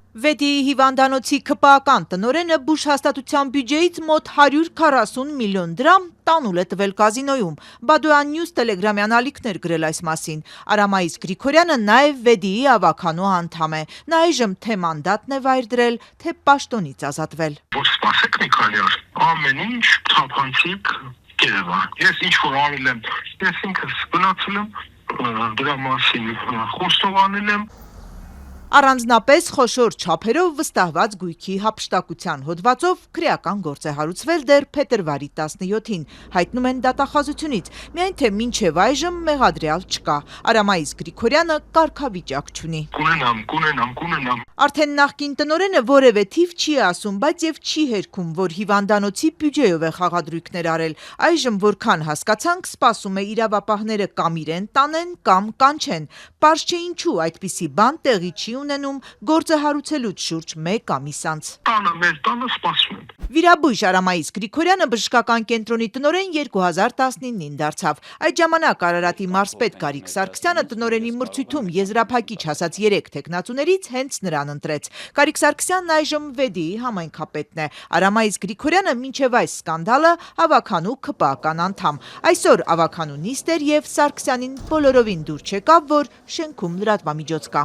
Վեդիի հիվանդանոցի ԿՊԱ-ական տնօրենը բուժհաստատության բյուջեից մոտ 140 միլիոն դրամ տանուլ է տվել կազինոյում։ Բադոյան Նյուզ տելեգրամյան ալիքներ գրել այս մասին։ Արամայիս Գրիգորյանը նաև Վեդիի ավականու անդամ է։ Նա այժմ թե մանդատն է վայր դրել, թե պաշտոնից ազատվել։ Ոչ սպասեք մի քանի օր, ամեն ինչ թափանցիկ Երևան։ Ես ինչ որ արել եմ, ես ինքս գնացել եմ դրա մասին խոստովանել եմ։ Առանձնապես խոշոր չափերով վստահված գույքի հափշտակության հոդվածով քրեական գործ է հարուցվել դեռ փետրվարի 17-ին, հայտնում են դատախազությունից, միայն թե մինչև այժմ մեղադրյալ չկա։ Արամայիս Գրիգորյանը կարգավիճակ չունի։ Կունենամ։ Արդեն նախկին տնօրենը որևէ թիվ չի ասում, բայց եւ չի հերքում, որ հիվանդանոցի բյուջեով է խաղադրույքներ արել։ Այժմ որքան հասկացանք, սպասում է իրավապահները կամ իրեն տանեն, կամ կանչեն։ Պարզ չէ ինչու այդպիսի բան տեղի չի ունենում գործը հարուցելուց շուրջ 1 ամիս անց։ Տանը սպասում են։ Վիրաբույժ Արամայիս Գրիգորյանը բժշկական կենտրոնի տնօրեն 2019-ին դարձավ։ Այդ ժամանակ Արարատի մարզպետ Գարիկ Սարգսյանը տնօրենի մրցույթում եզրափակիչ հասած 3 թեկնածուներից հենց նրան ընտրեց։ Գարիկ Սարգսյանն այժմ Վեդիի համայնքապետն է։ Արամայիս Գրիգորյանը մինչև այս սկանդալը ավականու ԿՊԱ-ական անդամ։ Այսօր ավականու նիստ էր եւ Սարգսյանին բոլորովին դուր չեկավ, որ շենքում լրատվամիջոց կա։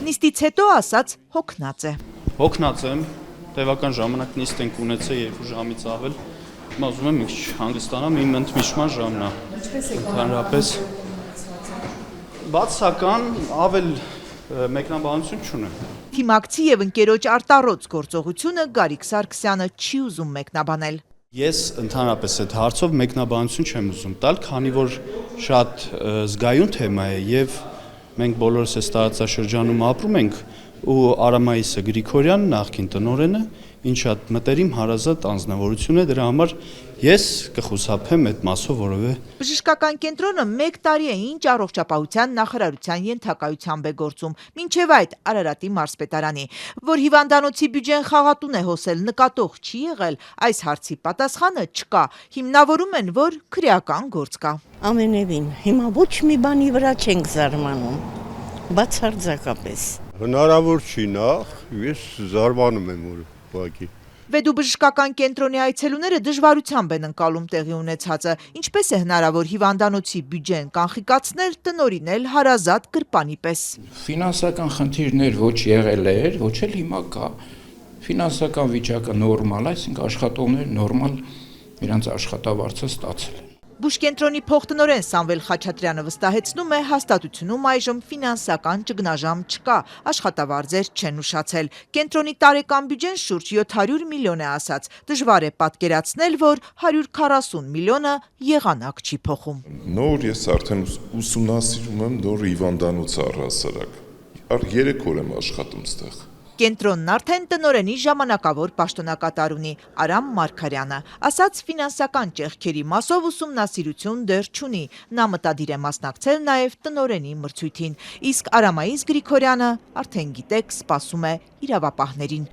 Նիստից հետո ասաց հոգնած է։ Հոգնած եմ, տևական ժամանակ նիստ ենք ունեցել 2 ժամից ավել։ Ուզում եմ ինչ հանգստանամ, իմ ընդմիջման ժամն է։ Ընդհանրապես բացական ավել մեկնաբանություն չունեմ։ Թիմակցի եւ ընկերոջ արտառոց գործողությունը Գարիկ Սարգսյանը չի ուզում մեկնաբանել։ Ես ընդհանրապես այդ հարցով մեկնաբանություն չեմ ուզում տալ, քանի որ շատ զգայուն թեմա է եւ մենք բոլորս այս տարածաշրջանում ապրում ենք ու Արամայիսը Գրիգորյան նախկին տնօրենը ինչ շատ մտերիմ հարազատ անձնավորություն է, դրա համար ես կխուսափեմ այդ մասով որևէ։ Բժշկական կենտրոնը 1 տարի է ինչ առողջապահության նախարարության ենթակայությամբ է գործում, մինչև այդ Արարատի մարզպետարանի, որ հիվանդանոցի բյուջեն խաղատուն է հոսել, նկատող չի եղել, այս հարցի պատասխանը չկա։ Հիմնավորում են, որ քրեական գործ կա։ Ամենևին, հիմա ոչ մի բանի վրա չենք զարմանում, բացարձակապես։ Հնարավոր չի նախ, ես զարմանում եմ ուղղակի։ Վեդու բժշկական կենտրոնի այցելուները դժվարությամբ են ընկալում տեղի ունեցածը, ինչպես է հնարավոր հիվանդանոցի բյուջեն կանխիկացնել, տնօրինել հարազատ գրպանի պես։ Ֆինանսական խնդիրներ ոչ եղել էր, ոչ էլ հիմա կա։ Ֆինանսական վիճակը նորմալ է, այսինքն աշխատողներ նորմալ իրենց աշխատավարձը ստացել են։ Բուժկենտրոնի փոխտնօրեն Սամվել Խաչատրյանը վստահեցնում է, հաստատությունում այժմ ֆինանսական ճգնաժամ չկա, աշխատավարձեր չեն ուշացել։ Կենտրոնի տարեկան բյուջեն շուրջ 700 միլիոն է ասած, դժվար է պատկերացնել, որ 140 միլիոնը եղանակ չի փոխում։ Նոր ես արդեն ուսումնասիրում եմ նոր հիվանդանոց առհասարակ։ 3 օր եմ աշխատում ստեղ։ Կենտրոնն արդեն տնօրենի ժամանակավոր պաշտոնակատար ունի Արամ Մարգարյանը, ասաց ֆինանսական ճեղքերի մասով ուսումնասիրություն դեռ չունի, նա մտադիր է մասնակցել նաև տնօրենի մրցույթին, իսկ Արամայիս Գրիգորյանը արդեն գիտեք սպասում է իրավապահներին։